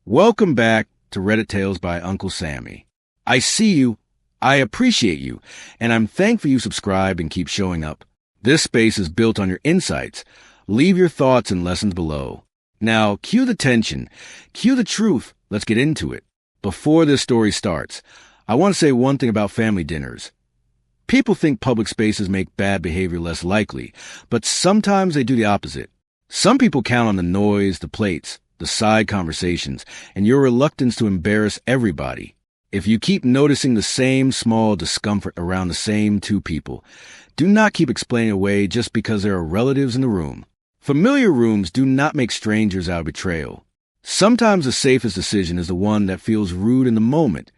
Welcome back to Reddit Tales by Uncle Sammy. I see you, I appreciate you, and I'm thankful you subscribe and keep showing up. This space is built on your insights. Leave your thoughts and lessons below. Now, cue the tension, cue the truth. Let's get into it. Before this story starts, I want to say one thing about family dinners. People think public spaces make bad behavior less likely, but sometimes they do the opposite. Some people count on the noise, the plates, the side conversations, and your reluctance to embarrass everybody. If you keep noticing the same small discomfort around the same two people, do not keep explaining away just because there are relatives in the room. Familiar rooms do not make strangers out of betrayal. Sometimes the safest decision is the one that feels rude in the moment.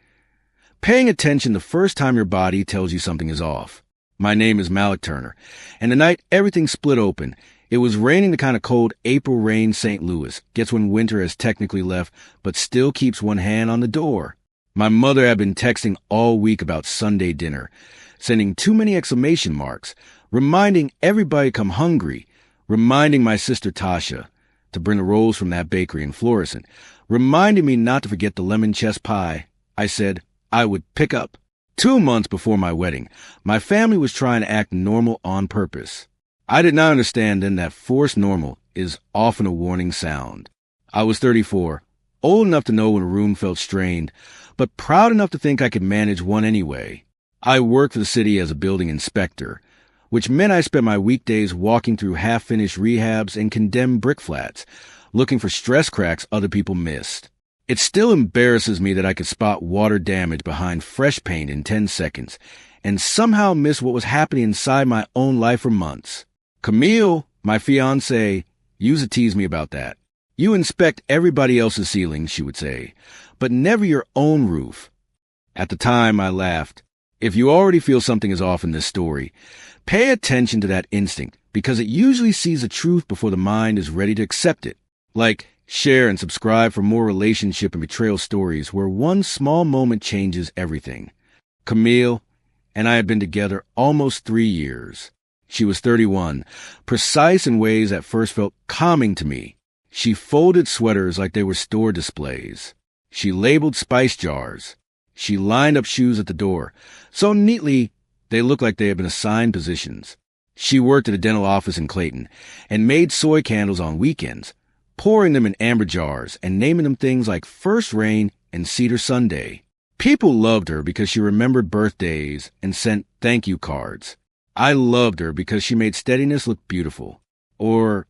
Paying attention the first time your body tells you something is off. My name is Malik Turner, and the night everything split open, it was raining the kind of cold April rain St. Louis gets when winter has technically left, but still keeps one hand on the door. My mother had been texting all week about Sunday dinner, sending too many exclamation marks, reminding everybody to come hungry, reminding my sister Tasha to bring the rolls from that bakery in Florissant, reminding me not to forget the lemon chess pie I said I would pick up. 2 months before my wedding, my family was trying to act normal on purpose. I did not understand then that forced normal is often a warning sound. I was 34, old enough to know when a room felt strained, but proud enough to think I could manage one anyway. I worked for the city as a building inspector, which meant I spent my weekdays walking through half-finished rehabs and condemned brick flats, looking for stress cracks other people missed. It still embarrasses me that I could spot water damage behind fresh paint in 10 seconds and somehow miss what was happening inside my own life for months. Camille, my fiancée, used to tease me about that. You inspect everybody else's ceilings, she would say, but never your own roof. At the time, I laughed. If you already feel something is off in this story, pay attention to that instinct because it usually sees the truth before the mind is ready to accept it. Like, share and subscribe for more relationship and betrayal stories where one small moment changes everything. Camille and I had been together almost 3 years. She was 31, precise in ways that first felt calming to me. She folded sweaters like they were store displays. She labeled spice jars. She lined up shoes at the door, so neatly they looked like they had been assigned positions. She worked at a dental office in Clayton and made soy candles on weekends, pouring them in amber jars and naming them things like First Rain and Cedar Sunday. People loved her because she remembered birthdays and sent thank you cards. I loved her because she made steadiness look beautiful. Or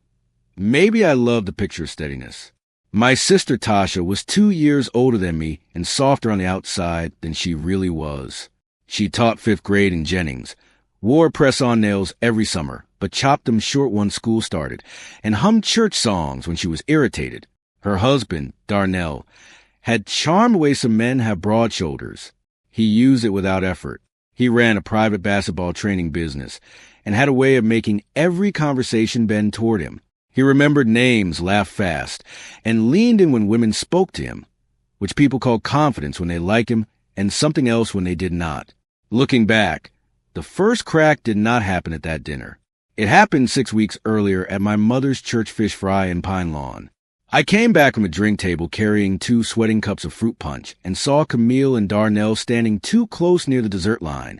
maybe I loved the picture of steadiness. My sister Tasha was 2 years older than me and softer on the outside than she really was. She taught 5th grade in Jennings, wore press-on nails every summer, but chopped them short once school started, and hummed church songs when she was irritated. Her husband, Darnell, had charmed away some men have broad shoulders. He used it without effort. He ran a private basketball training business and had a way of making every conversation bend toward him. He remembered names, laughed fast, and leaned in when women spoke to him, which people called confidence when they liked him and something else when they did not. Looking back, the first crack did not happen at that dinner. It happened 6 weeks earlier at my mother's church fish fry in Pine Lawn. I came back from a drink table carrying 2 sweating cups of fruit punch and saw Camille and Darnell standing too close near the dessert line,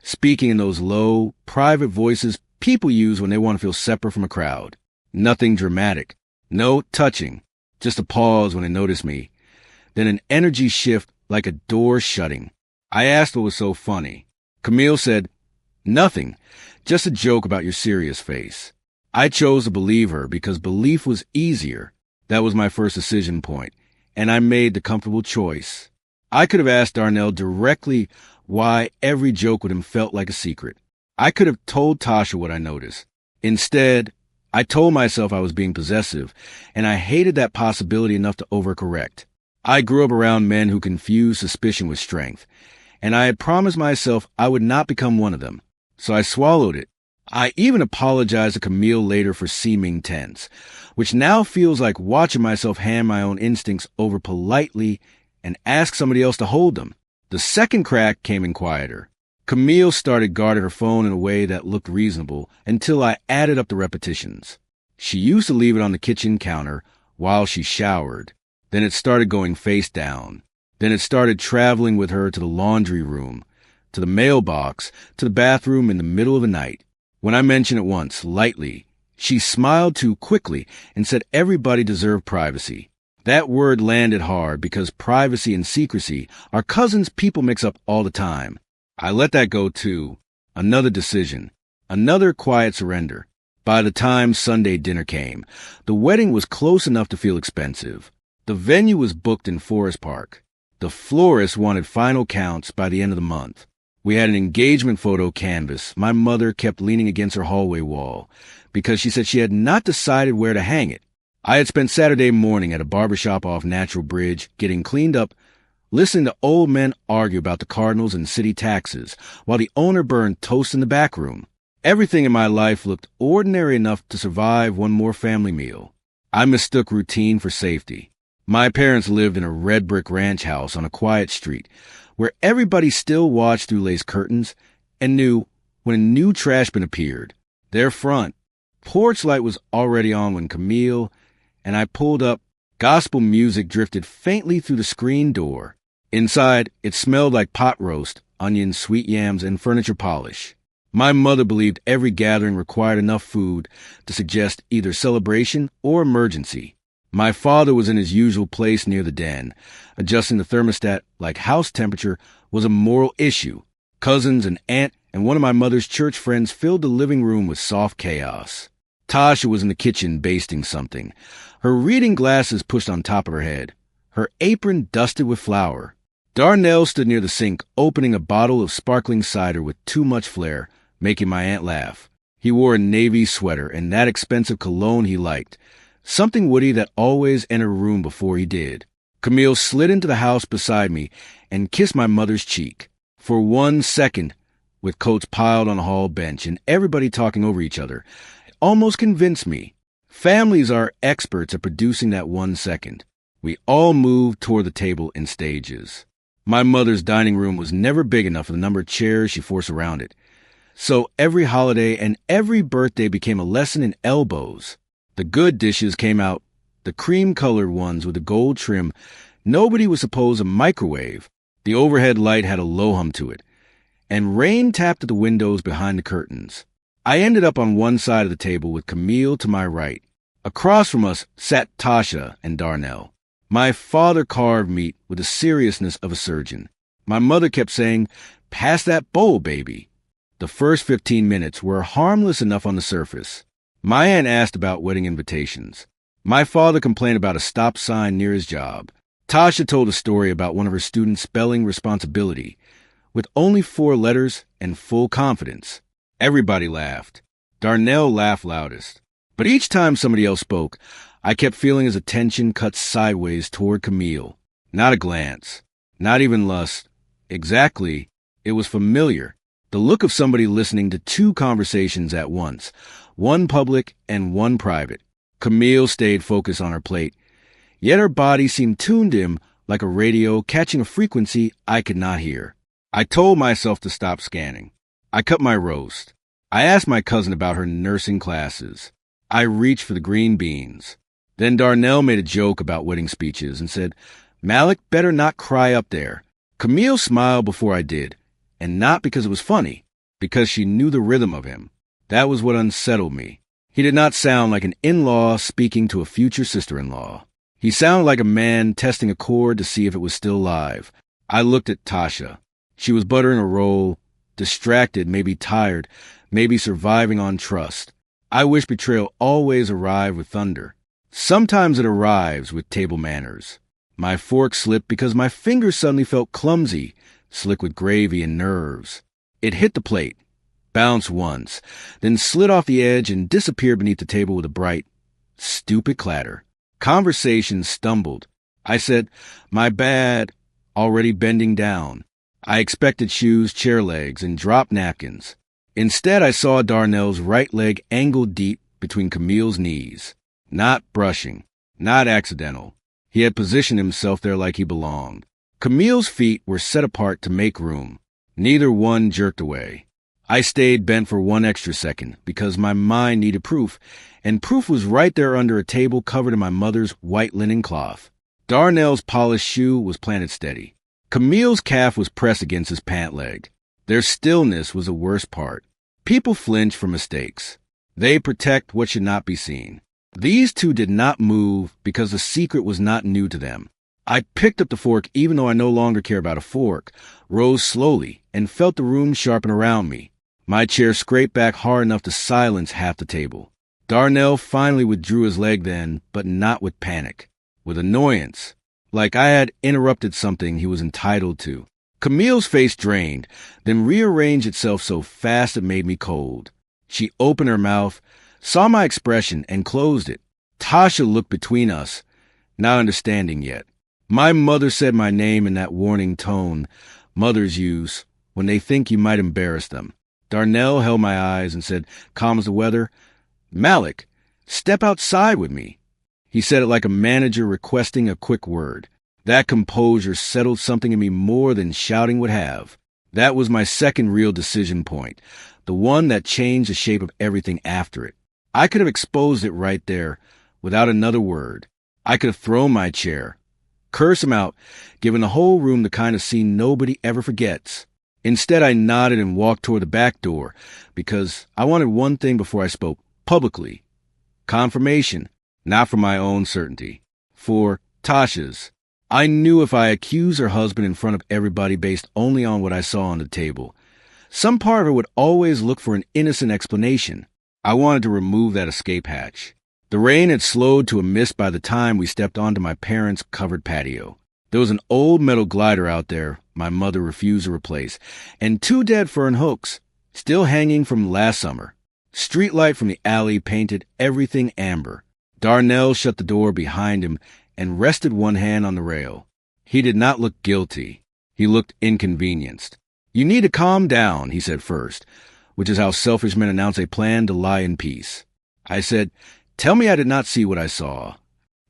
speaking in those low, private voices people use when they want to feel separate from a crowd. Nothing dramatic, no touching, just a pause when they noticed me, then an energy shift like a door shutting. I asked what was so funny. Camille said, "Nothing, just a joke about your serious face." I chose to believe her because belief was easier. That was my first decision point, and I made the comfortable choice. I could have asked Darnell directly why every joke with him felt like a secret. I could have told Tasha what I noticed. Instead, I told myself I was being possessive, and I hated that possibility enough to overcorrect. I grew up around men who confused suspicion with strength, and I had promised myself I would not become one of them, so I swallowed it. I even apologized to Camille later for seeming tense, which now feels like watching myself hand my own instincts over politely and ask somebody else to hold them. The second crack came in quieter. Camille started guarding her phone in a way that looked reasonable until I added up the repetitions. She used to leave it on the kitchen counter while she showered. Then it started going face down. Then it started traveling with her to the laundry room, to the mailbox, to the bathroom in the middle of the night. When I mentioned it once, lightly, she smiled too quickly and said everybody deserved privacy. That word landed hard because privacy and secrecy are cousins people mix up all the time. I let that go too. Another decision. Another quiet surrender. By the time Sunday dinner came, the wedding was close enough to feel expensive. The venue was booked in Forest Park. The florist wanted final counts by the end of the month. We had an engagement photo canvas my mother kept leaning against her hallway wall because she said she had not decided where to hang it. I had spent Saturday morning at a barbershop off Natural Bridge getting cleaned up, listening to old men argue about the Cardinals and city taxes while the owner burned toast in the back room. Everything in my life looked ordinary enough to survive one more family meal. I mistook routine for safety. My parents lived in a red brick ranch house on a quiet street where everybody still watched through lace curtains and knew when a new trash bin appeared. Their front porch light was already on when Camille and I pulled up. Gospel music drifted faintly through the screen door. Inside, it smelled like pot roast, onions, sweet yams, and furniture polish. My mother believed every gathering required enough food to suggest either celebration or emergency. My father was in his usual place near the den. Adjusting the thermostat like house temperature was a moral issue. Cousins, an aunt, and one of my mother's church friends filled the living room with soft chaos. Tasha was in the kitchen basting something, her reading glasses pushed on top of her head, her apron dusted with flour. Darnell stood near the sink, opening a bottle of sparkling cider with too much flair, making my aunt laugh. He wore a navy sweater and that expensive cologne he liked, something woody that always entered a room before he did. Camille slid into the house beside me and kissed my mother's cheek. For 1 second, with coats piled on the hall bench and everybody talking over each other, it almost convinced me. Families are experts at producing that 1 second. We all moved toward the table in stages. My mother's dining room was never big enough for the number of chairs she forced around it. So every holiday and every birthday became a lesson in elbows. The good dishes came out, the cream-colored ones with the gold trim. Nobody was supposed to microwave. The overhead light had a low hum to it, and rain tapped at the windows behind the curtains. I ended up on one side of the table with Camille to my right. Across from us sat Tasha and Darnell. My father carved meat with the seriousness of a surgeon. My mother kept saying, "Pass that bowl, baby." The first 15 minutes were harmless enough on the surface. My aunt asked about wedding invitations. My father complained about a stop sign near his job. Tasha told a story about one of her students spelling responsibility with only 4 letters and full confidence. Everybody laughed. Darnell laughed loudest. But each time somebody else spoke, I kept feeling his attention cut sideways toward Camille. Not a glance. Not even lust. Exactly. It was familiar. The look of somebody listening to 2 conversations at once, one public and one private. Camille stayed focused on her plate, yet her body seemed tuned to him like a radio catching a frequency I could not hear. I told myself to stop scanning. I cut my roast. I asked my cousin about her nursing classes. I reached for the green beans. Then Darnell made a joke about wedding speeches and said, "Malik better not cry up there." Camille smiled before I did, and not because it was funny, because she knew the rhythm of him. That was what unsettled me. He did not sound like an in-law speaking to a future sister-in-law. He sounded like a man testing a chord to see if it was still live. I looked at Tasha. She was buttering a roll, distracted, maybe tired, maybe surviving on trust. I wish betrayal always arrived with thunder. Sometimes it arrives with table manners. My fork slipped because my fingers suddenly felt clumsy, slick with gravy and nerves. It hit the plate, bounced once, then slid off the edge and disappeared beneath the table with a bright, stupid clatter. Conversation stumbled. I said, "My bad," already bending down. I expected shoes, chair legs, and drop napkins. Instead, I saw Darnell's right leg angled deep between Camille's knees. Not brushing, not accidental. He had positioned himself there like he belonged. Camille's feet were set apart to make room. Neither one jerked away. I stayed bent for 1 extra second because my mind needed proof, and proof was right there under a table covered in my mother's white linen cloth. Darnell's polished shoe was planted steady. Camille's calf was pressed against his pant leg. Their stillness was the worst part. People flinch for mistakes. They protect what should not be seen. These two did not move because the secret was not new to them. I picked up the fork even though I no longer care about a fork, rose slowly, and felt the room sharpen around me. My chair scraped back hard enough to silence half the table. Darnell finally withdrew his leg then, but not with panic. With annoyance, like I had interrupted something he was entitled to. Camille's face drained, then rearranged itself so fast it made me cold. She opened her mouth, saw my expression, and closed it. Tasha looked between us, not understanding yet. My mother said my name in that warning tone mothers use when they think you might embarrass them. Darnell held my eyes and said, calm as the weather, "Malik, step outside with me." He said it like a manager requesting a quick word. That composure settled something in me more than shouting would have. That was my second real decision point, the one that changed the shape of everything after it. I could have exposed it right there, without another word. I could have thrown my chair, cursed him out, giving the whole room the kind of scene nobody ever forgets. Instead, I nodded and walked toward the back door, because I wanted one thing before I spoke, publicly. Confirmation, not for my own certainty. For Tasha's. I knew if I accused her husband in front of everybody based only on what I saw on the table, some part of her would always look for an innocent explanation. I wanted to remove that escape hatch. The rain had slowed to a mist by the time we stepped onto my parents' covered patio. There was an old metal glider out there my mother refused to replace, and 2 dead fern hooks, still hanging from last summer. Streetlight from the alley painted everything amber. Darnell shut the door behind him and rested one hand on the rail. He did not look guilty. He looked inconvenienced. "You need to calm down," he said first, which is how selfish men announce a plan to lie in peace. I said, "Tell me I did not see what I saw."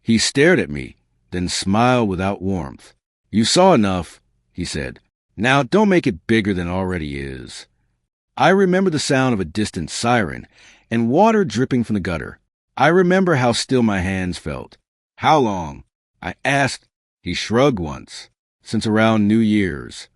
He stared at me, then smiled without warmth. "You saw enough," he said. "Now don't make it bigger than it already is." I remember the sound of a distant siren and water dripping from the gutter. I remember how still my hands felt. "How long?" I asked. He shrugged once. "Since around New Year's."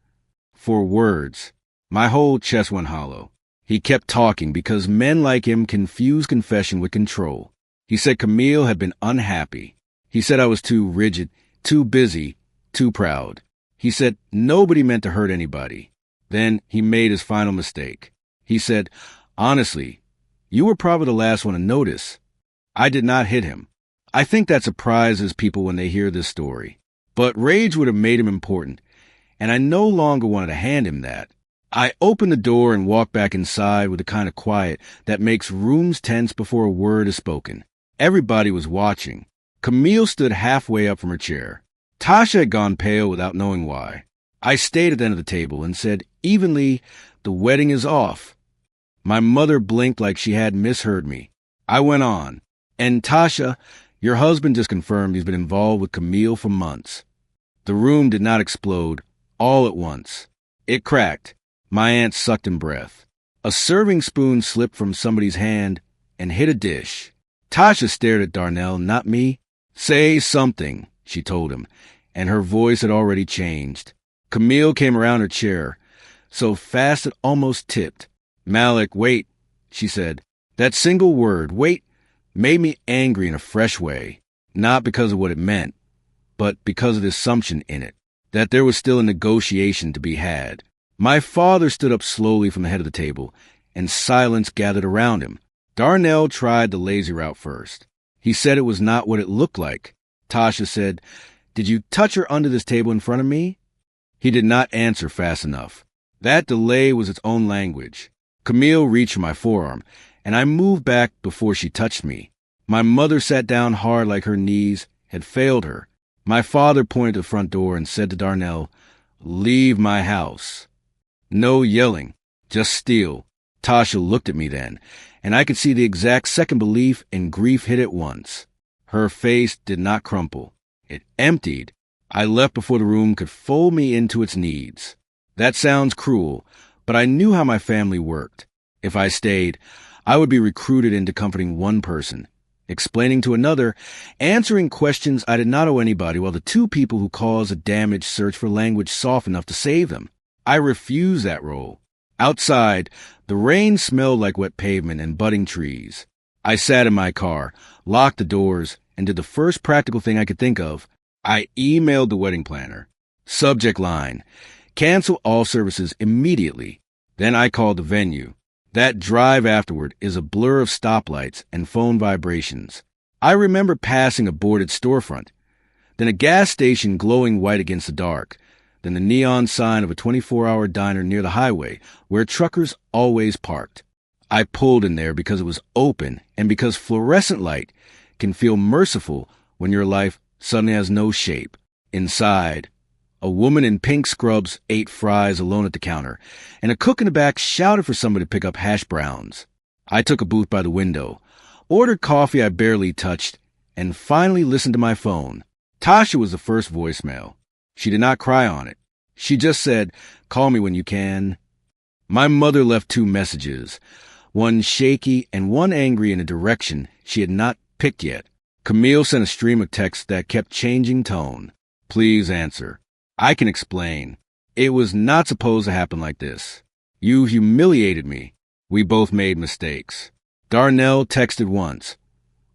For words. My whole chest went hollow. He kept talking because men like him confuse confession with control. He said Camille had been unhappy. He said I was too rigid, too busy, too proud. He said nobody meant to hurt anybody. Then he made his final mistake. He said, "Honestly, you were probably the last one to notice." I did not hit him. I think that surprises people when they hear this story. But rage would have made him important, and I no longer wanted to hand him that. I opened the door and walked back inside with the kind of quiet that makes rooms tense before a word is spoken. Everybody was watching. Camille stood halfway up from her chair. Tasha had gone pale without knowing why. I stayed at the end of the table and said evenly, "The wedding is off." My mother blinked like she had misheard me. I went on. "And Tasha, your husband just confirmed he's been involved with Camille for months." The room did not explode all at once. It cracked. My aunt sucked in breath. A serving spoon slipped from somebody's hand and hit a dish. Tasha stared at Darnell, not me. "Say something," she told him, and her voice had already changed. Camille came around her chair, so fast it almost tipped. "Malik, wait," she said. That single word, wait, made me angry in a fresh way, not because of what it meant, but because of the assumption in it, that there was still a negotiation to be had. My father stood up slowly from the head of the table, and silence gathered around him. Darnell tried the lazy route first. He said it was not what it looked like. Tasha said, "Did you touch her under this table in front of me?" He did not answer fast enough. That delay was its own language. Camille reached for my forearm, and I moved back before she touched me. My mother sat down hard like her knees had failed her. My father pointed to the front door and said to Darnell, "Leave my house." No yelling, just steel. Tasha looked at me then, and I could see the exact second belief and grief hit at once. Her face did not crumple. It emptied. I left before the room could fold me into its needs. That sounds cruel, but I knew how my family worked. If I stayed, I would be recruited into comforting one person. explaining to another, answering questions I did not owe anybody, while the two people who caused the damage searched for language soft enough to save them. I refused that role. Outside, the rain smelled like wet pavement and budding trees. I sat in my car, locked the doors, and did the first practical thing I could think of. I emailed the wedding planner. Subject line: cancel all services immediately. Then I called the venue. That drive afterward is a blur of stoplights and phone vibrations. I remember passing a boarded storefront, then a gas station glowing white against the dark, then the neon sign of a 24-hour diner near the highway where truckers always parked. I pulled in there because it was open and because fluorescent light can feel merciful when your life suddenly has no shape. Inside, a woman in pink scrubs ate fries alone at the counter, and a cook in the back shouted for somebody to pick up hash browns. I took a booth by the window, ordered coffee I barely touched, and finally listened to my phone. Tasha was the first voicemail. She did not cry on it. She just said, "Call me when you can." My mother left 2 messages, one shaky and one angry in a direction she had not picked yet. Camille sent a stream of texts that kept changing tone. "Please answer. I can explain. It was not supposed to happen like this. You humiliated me. We both made mistakes." Darnell texted once.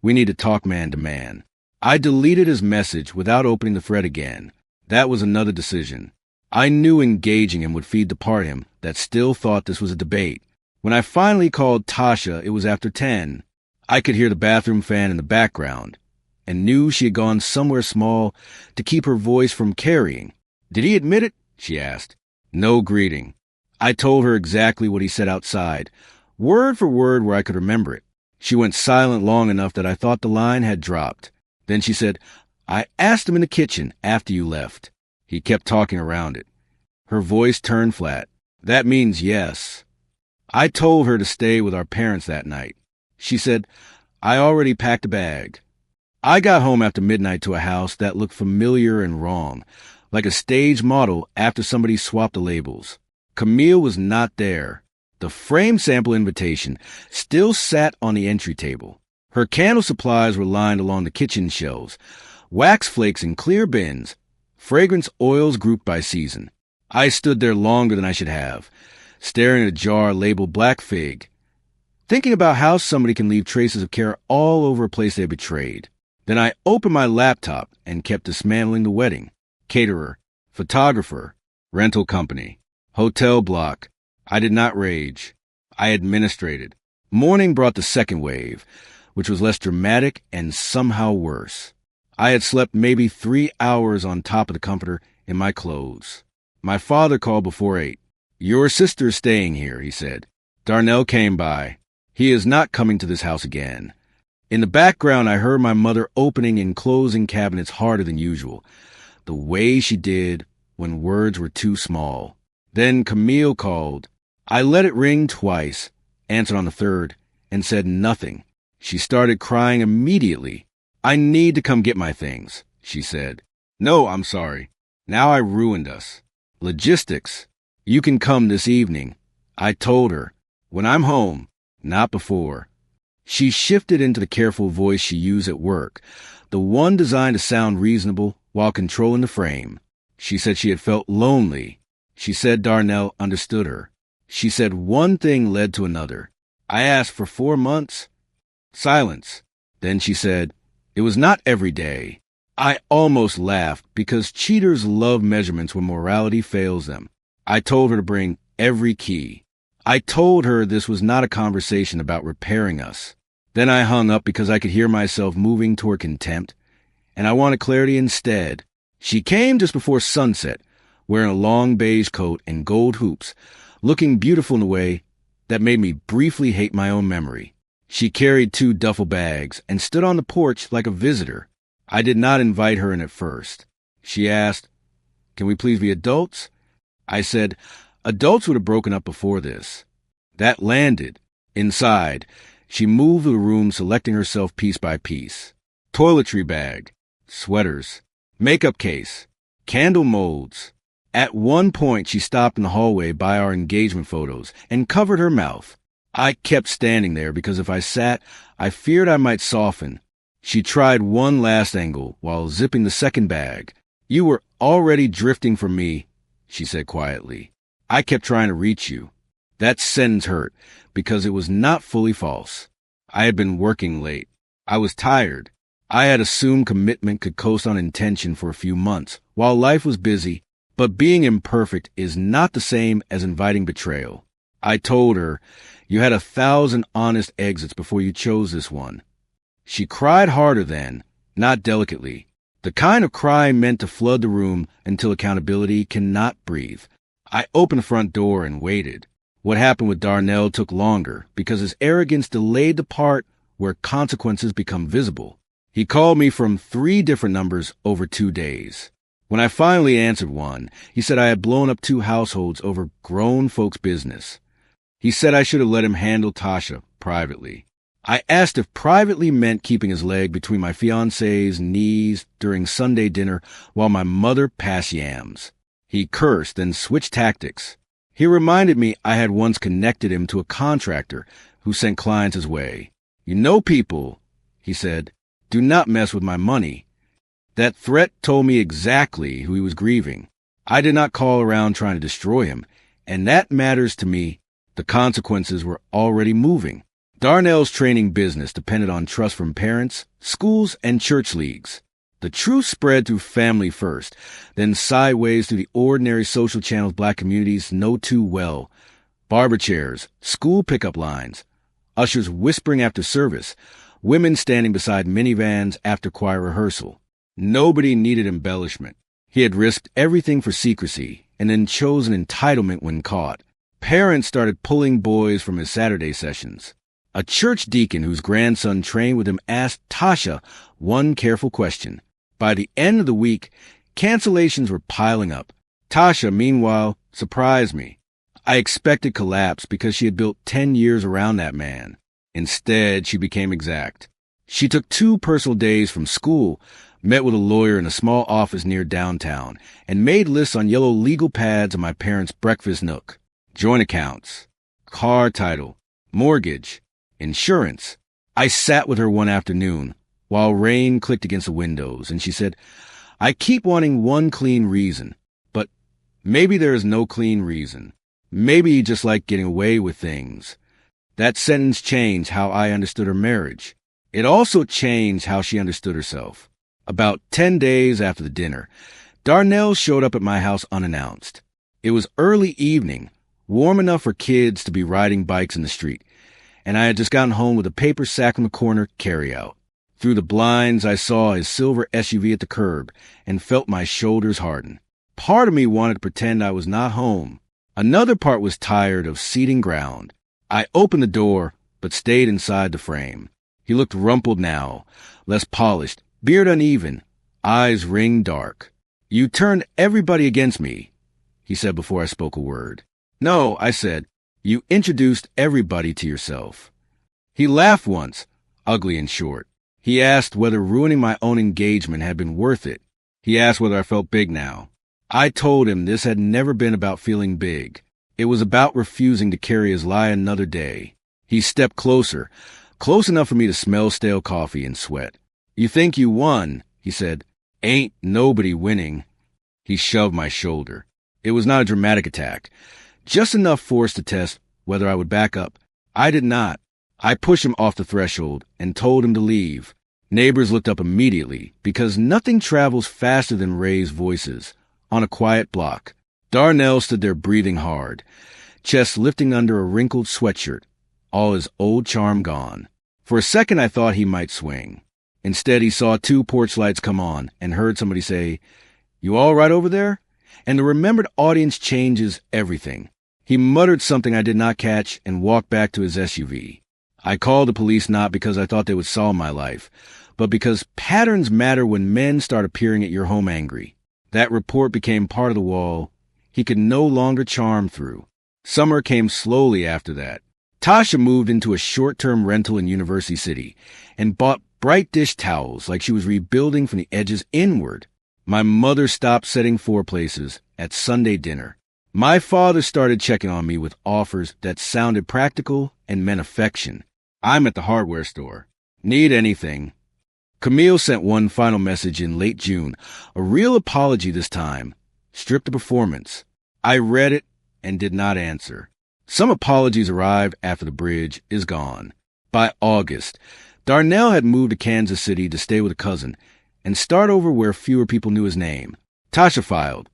"We need to talk man to man." I deleted his message without opening the thread again. That was another decision. I knew engaging him would feed the part of him that still thought this was a debate. When I finally called Tasha, it was after 10. I could hear the bathroom fan in the background and knew she had gone somewhere small to keep her voice from carrying. "Did he admit it?" she asked. No greeting. I told her exactly what he said outside, word for word where I could remember it. She went silent long enough that I thought the line had dropped. Then she said, "I asked him in the kitchen after you left." He kept talking around it. Her voice turned flat. "That means yes." I told her to stay with our parents that night. She said, "I already packed a bag." I got home after midnight to a house that looked familiar and wrong, like a stage model after somebody swapped the labels. Camille was not there. The frame sample invitation still sat on the entry table. Her candle supplies were lined along the kitchen shelves, wax flakes in clear bins, fragrance oils grouped by season. I stood there longer than I should have, staring at a jar labeled Black Fig, thinking about how somebody can leave traces of care all over a place they betrayed. Then I opened my laptop and kept dismantling the wedding. Caterer, photographer, rental company, hotel block. I did not rage. I administrated. Morning brought the second wave, which was less dramatic and somehow worse. I had slept maybe 3 hours on top of the comforter in my clothes. My father called before 8. "Your sister's staying here," he said. "Darnell came by. He is not coming to this house again." In the background, I heard my mother opening and closing cabinets harder than usual, the way she did when words were too small. Then Camille called. I let it ring twice, answered on the third, and said nothing. She started crying immediately. "I need to come get my things," she said. "No, I'm sorry. Now I ruined us. Logistics. You can come this evening." I told her, "When I'm home, not before." She shifted into the careful voice she used at work, the one designed to sound reasonable while controlling the frame. She said she had felt lonely. She said Darnell understood her. She said one thing led to another. I asked for 4 months. Silence. Then she said, "It was not every day." I almost laughed because cheaters love measurements when morality fails them. I told her to bring every key. I told her this was not a conversation about repairing us. Then I hung up because I could hear myself moving toward contempt, and I wanted clarity instead. She came just before sunset, wearing a long beige coat and gold hoops, looking beautiful in a way that made me briefly hate my own memory. She carried 2 duffel bags and stood on the porch like a visitor. I did not invite her in at first. She asked, "Can we please be adults?" I said, "Adults would have broken up before this." That landed. Inside, she moved the room, selecting herself piece by piece. Toiletry bag, sweaters, makeup case, candle molds. At one point, she stopped in the hallway by our engagement photos and covered her mouth. I kept standing there because if I sat, I feared I might soften, She tried one last angle while zipping the second bag. "You were already drifting from me," she said quietly. "I kept trying to reach you." That sentence hurt because it was not fully false. I had been working late. I was tired. I had assumed commitment could coast on intention for a few months while life was busy, but being imperfect is not the same as inviting betrayal. I told her, "You had 1,000 honest exits before you chose this one." She cried harder then, not delicately. The kind of cry meant to flood the room until accountability cannot breathe. I opened the front door and waited. What happened with Darnell took longer because his arrogance delayed the part where consequences become visible. He called me from 3 different numbers over 2 days. When I finally answered one, he said I had blown up 2 households over grown folks' business. He said I should have let him handle Tasha privately. I asked if privately meant keeping his leg between my fiancée's knees during Sunday dinner while my mother passed yams. He cursed and switched tactics. He reminded me I had once connected him to a contractor who sent clients his way. "You know people," he said, "do not mess with my money." That threat told me exactly who he was grieving. I did not call around trying to destroy him, and that matters to me. The consequences were already moving. Darnell's training business depended on trust from parents, schools, and church leagues. The truth spread through family first, then sideways through the ordinary social channels Black communities know too well. Barber chairs, school pickup lines, ushers whispering after service, women standing beside minivans after choir rehearsal. Nobody needed embellishment. He had risked everything for secrecy and then chosen entitlement when caught. Parents started pulling boys from his Saturday sessions. A church deacon whose grandson trained with him asked Tasha one careful question. By the end of the week, cancellations were piling up. Tasha, meanwhile, surprised me. I expected collapse because she had built 10 years around that man. Instead, she became exact. She took 2 personal days from school, met with a lawyer in a small office near downtown, and made lists on yellow legal pads in my parents' breakfast nook. Joint accounts, car title, mortgage, insurance. I sat with her one afternoon while rain clicked against the windows, and she said, "I keep wanting one clean reason, but maybe there is no clean reason. Maybe you just like getting away with things." That sentence changed how I understood her marriage. It also changed how she understood herself. About 10 days after the dinner, Darnell showed up at my house unannounced. It was early evening, warm enough for kids to be riding bikes in the street, and I had just gotten home with a paper sack from the corner carryout. Through the blinds, I saw his silver SUV at the curb and felt my shoulders harden. Part of me wanted to pretend I was not home. Another part was tired of ceding ground. I opened the door, but stayed inside the frame. He looked rumpled now, less polished, beard uneven, eyes ringed dark. "You turned everybody against me," he said before I spoke a word. "No," I said. "You introduced everybody to yourself." He laughed once, ugly and short. He asked whether ruining my own engagement had been worth it. He asked whether I felt big now. I told him this had never been about feeling big. It was about refusing to carry his lie another day. He stepped closer, close enough for me to smell stale coffee and sweat. "You think you won," he said. "Ain't nobody winning." He shoved my shoulder. It was not a dramatic attack, just enough force to test whether I would back up. I did not. I pushed him off the threshold and told him to leave. Neighbors looked up immediately because nothing travels faster than raised voices. On a quiet block, Darnell stood there breathing hard, chest lifting under a wrinkled sweatshirt, all his old charm gone. For a second I thought he might swing. Instead, he saw 2 porch lights come on and heard somebody say, "You all right over there?" And the remembered audience changes everything. He muttered something I did not catch and walked back to his SUV. I called the police not because I thought they would solve my life, but because patterns matter when men start appearing at your home angry. That report became part of the wall he could no longer charm through. Summer came slowly after that. Tasha moved into a short-term rental in University City and bought bright dish towels like she was rebuilding from the edges inward. My mother stopped setting 4 places at Sunday dinner. My father started checking on me with offers that sounded practical and meant affection. "I'm at the hardware store. Need anything?" Camille sent one final message in late June, a real apology this time, stripped of performance. I read it and did not answer. Some apologies arrived after the bridge is gone. By August, Darnell had moved to Kansas City to stay with a cousin and start over where fewer people knew his name. Tasha filed.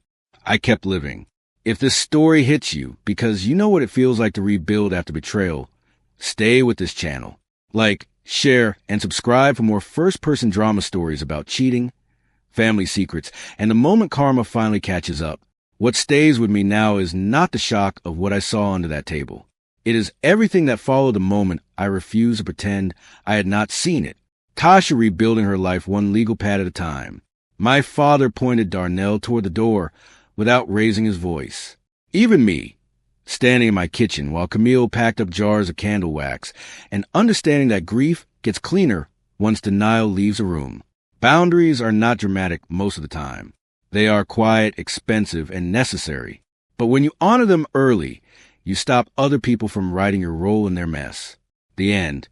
I kept living. If this story hits you because you know what it feels like to rebuild after betrayal, stay with this channel. Like, share, and subscribe for more first-person drama stories about cheating, family secrets, and the moment karma finally catches up. What stays with me now is not the shock of what I saw under that table. It is everything that followed the moment I refused to pretend I had not seen it. Tasha rebuilding her life one legal pad at a time. My father pointed Darnell toward the door without raising his voice. Even me, standing in my kitchen while Camille packed up jars of candle wax and understanding that grief gets cleaner once denial leaves a room. Boundaries are not dramatic most of the time. They are quiet, expensive, and necessary. But when you honor them early, you stop other people from writing your role in their mess. The end.